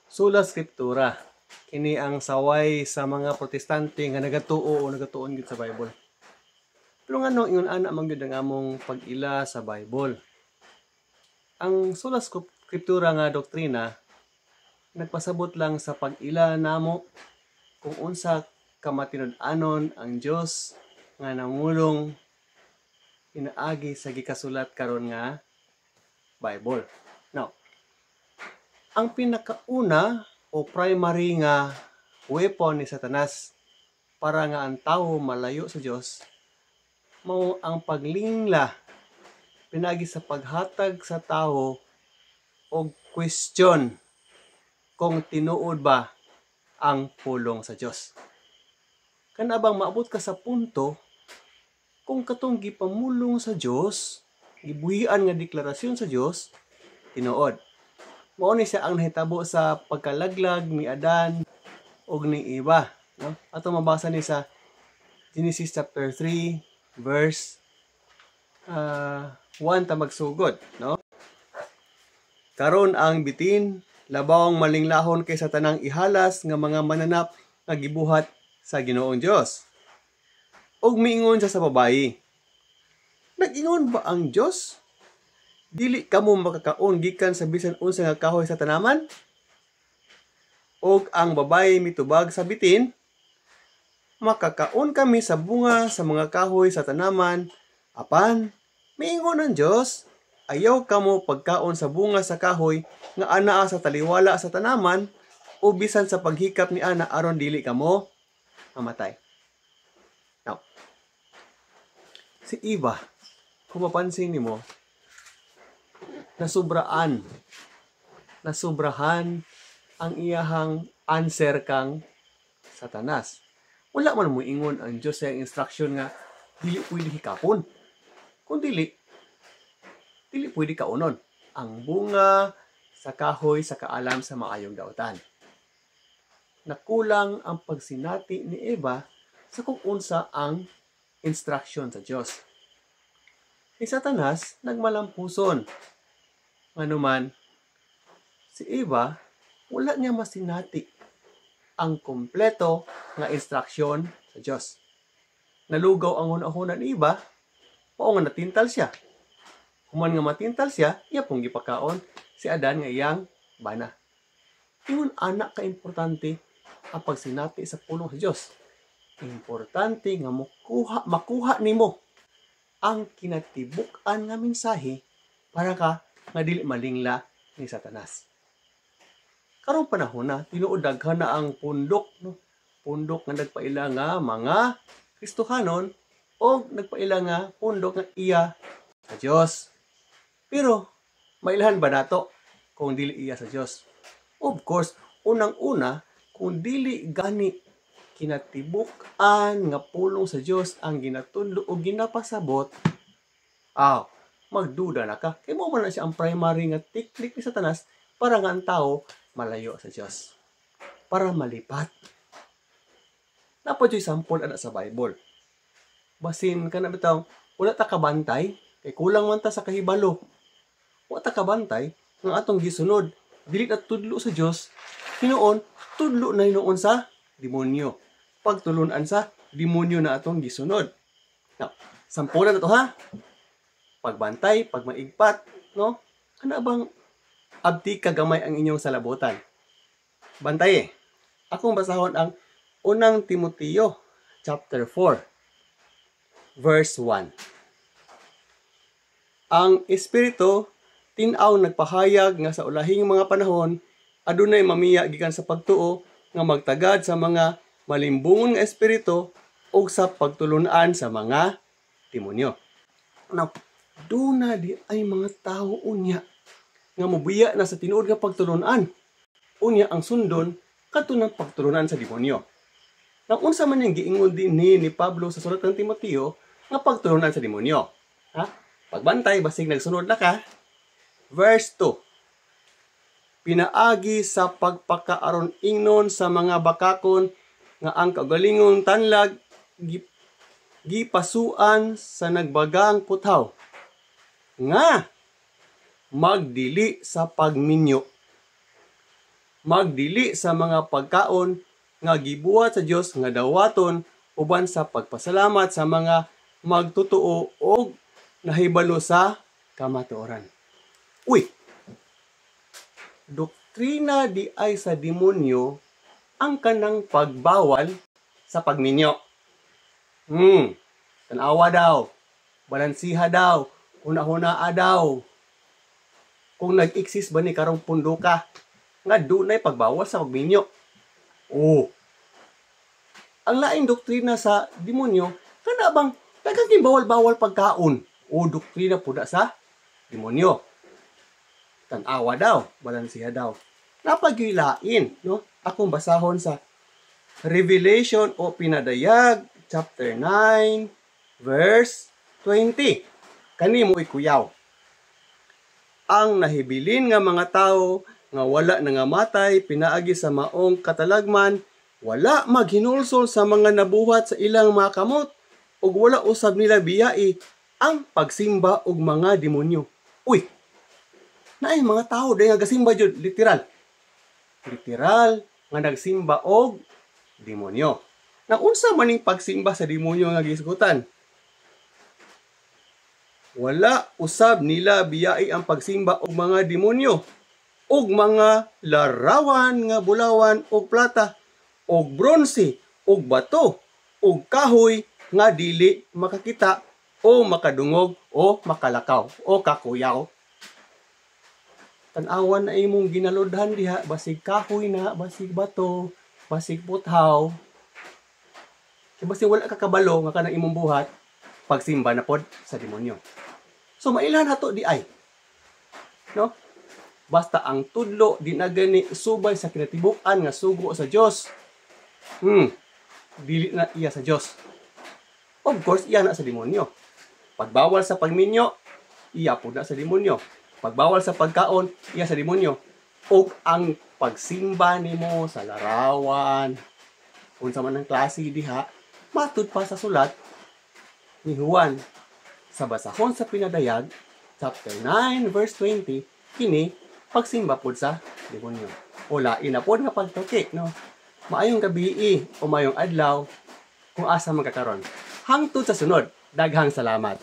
Sola Scriptura. Kini ang saway sa mga protestante nga nagatuo o nagatuon gid sa Bible. Pero nga no, ingon ana man gyud ang among pag-ila sa Bible. Ang Sola Scriptura nga doktrina nagpasabot lang sa pag-ila namo kung unsa kamatinud-anon ang Dios nga nangulong inaagi sa gikasulat karon nga Bible. Now, ang pinakauna o primary nga weapon ni Satanas para nga ang tao malayo sa Dios mao ang paglingla pinagi sa paghatag sa tao og question kung tinuod ba ang pulong sa Dios. Kana bang maabot ka sa punto kung katong gipamulong sa Dios, gibuhian nga deklarasyon sa Dios, tinuod. Mao ni siya ang nahitabo sa pagkalaglag ni Adan ug ni Eva, no? Ato mabasa ni sa Genesis chapter 3 verse 1 ta magsugod, no? Karon ang bitin labawang malinglahon kay sa tanang ihalas nga mga mananap nga gibuhat sa Ginoong Dios. Ug miingon siya sa babayi, nag-ingon ba ang Dios? Dili kamo makakaon gikan sa bisan unsa nga kahoy sa tanaman? Og ang babae mitubag sa bitin, makakaon kami sa bunga sa mga kahoy sa tanaman, apan miingon ang Dios, ayaw kamo pagkaon sa bunga sa kahoy nga anaa sa taliwala sa tanaman o bisan sa paghikap ni ana aron dili kamo mamatay. Now, si Eva, kung mapansin nimo, nasubrahan ang iyahang answer kang Satanas. Wala man mo ingon ang Diyos sa instruction nga dili pwede hikapon. Kung dili pwede kaunon ang bunga sa kahoy sa kaalam sa maayong daotan. Nakulang ang pagsinati ni Eva sa kung unsa ang instruction sa Diyos. Si Satanas nagmalampuson. Manuman, si Eva, wala niya masinati ang kompleto nga instruksyon sa Diyos. Nalugaw ang hunahuna ni Eva, o nga natintal siya. Human nga matintal siya, iya pong gipakaon si Adan nga iyang bana. Ingon anak ka-importante ang pagsinati sa pulong sa Diyos. Importante nga makuha nimo ang kinatibuk-an nga mensahe para ka nga dili malingla ni Satanas. Karong panahon na tinuod daghan na ang pundok, no? Pundok nga nagpaila nga mga Kristohanon o nagpaila nga pundok nga iya sa Dios. Pero mailahan ba nato kung dili iya sa Dios? Of course, unang-una kung dili gani kinatibuk-an nga pulong sa Dios ang ginatudlo o ginapasabot, magduda na ka. Kaya mo man na siya ang primary nga teknik ni Satanas para nga ang tao malayo sa Diyos. Para malipat. Napadyo'y sample ana sa Bible. Basin ka na bitaw, wala ta kabantay, kay kulang man ta sa kahibalo. Wala ta kabantay, ng atong gisunod. Dili na tudlo sa Diyos, hinoon, tudlo na hinoon sa demonyo. Pagtulunan sa demonyo na atong gisunod. Now, sampulan na to ha? Pagbantay, pagmaigpat, no? Ano bang abdi kagamay ang inyong salabutan? Bantay eh. Akong basahon ang unang Timoteo, chapter 4, verse 1. Ang Espiritu, tinaw nagpahayag nga sa ulahing mga panahon, adunay mamiya gikan sa pagtuo nga magtagad sa mga malimbungon nga espiritu o sa pagtulunan sa mga demonyo. Now, duna di ay mga tao unya nga mobiya na sa tinuod nga pagtulunan. Unya ang sundon kadto ng pagtulunan sa demonyo. Nang unsa man yang giingon din ni Pablo sa sulat ng Timoteo nga pagtulunan sa demonyo. Ha? Pagbantay basig nagsunod na ka. Verse 2. Pinaagi sa pagpakaaron ingnon sa mga bakakon nga ang kagalingon tanlag gipasuan sa nagbagang puthaw nga magdili sa pagminyo magdili sa mga pagkaon nga gibuhat sa Dios nga dawaton uban sa pagpasalamat sa mga magtutuo o nahibalo sa kamatuoran. Uy! Doktrina di ay sa demonyo ang kanang pagbawal sa pagminyo. Tanawa daw, balansiha daw, huna-hunaa daw. Kung nag-exist ba ni karong pundo ka, nga dunay pagbawal sa pagminyo. Ang laing doktrina sa demonyo, kana bang kagaging bawal-bawal pagkaon? Doktrina po da sa demonyo. Tanawa daw, balansiha daw. Napagyilain, no? Akong basahon sa Revelation o Pinadayag, chapter 9, verse 20. Kani mo ikuyaw. Ang nahibilin nga mga tao nga wala nangamatay pinaagi sa maong katalagman, wala maghinulsol sa mga nabuhat sa ilang mga kamot, ug wala usab nila biyai ang pagsimba og mga demonyo. Uy! Naay mga tao day nga gasimba jud literal nga nagsimba og demonyo. Na unsa man ning pagsimba sa demonyo nga gisgutan? Wala usab nila biyai ang pagsimba og mga demonyo, og mga larawan nga bulawan og plata, og bronse, og bato, og kahoy nga dili makakita o makadungog o makalakaw o kakuyaw. Tanawan na imong ginalodhan diha, basig kahoy na, basig bato, basig puthaw. Basig wala ka kabalo nga kanang imong buhat, pagsimba na pod sa demonyo. So mailan hato di ay. No? Basta ang tudlo di na gani subay sa kinatibuk-an nga sugo sa Dios. Dili na iya sa Dios. Of course, iya na sa demonyo. Pagbawal sa pagminyo, iya po na sa demonyo. Pagbawal sa pagkaon, iya sa demonyo. O ang pagsimba nimo sa larawan, unsa man ang klase diha, matud pa sa sulat ni Juan sa basahon sa Pinadayag, chapter 9, verse 20, kini pagsimba pod sa demonyo. O lain na pod nga pagtuki, no? Maayong gabi o maayong adlaw kung asa magkakaron. Hangtod sa sunod, daghang salamat.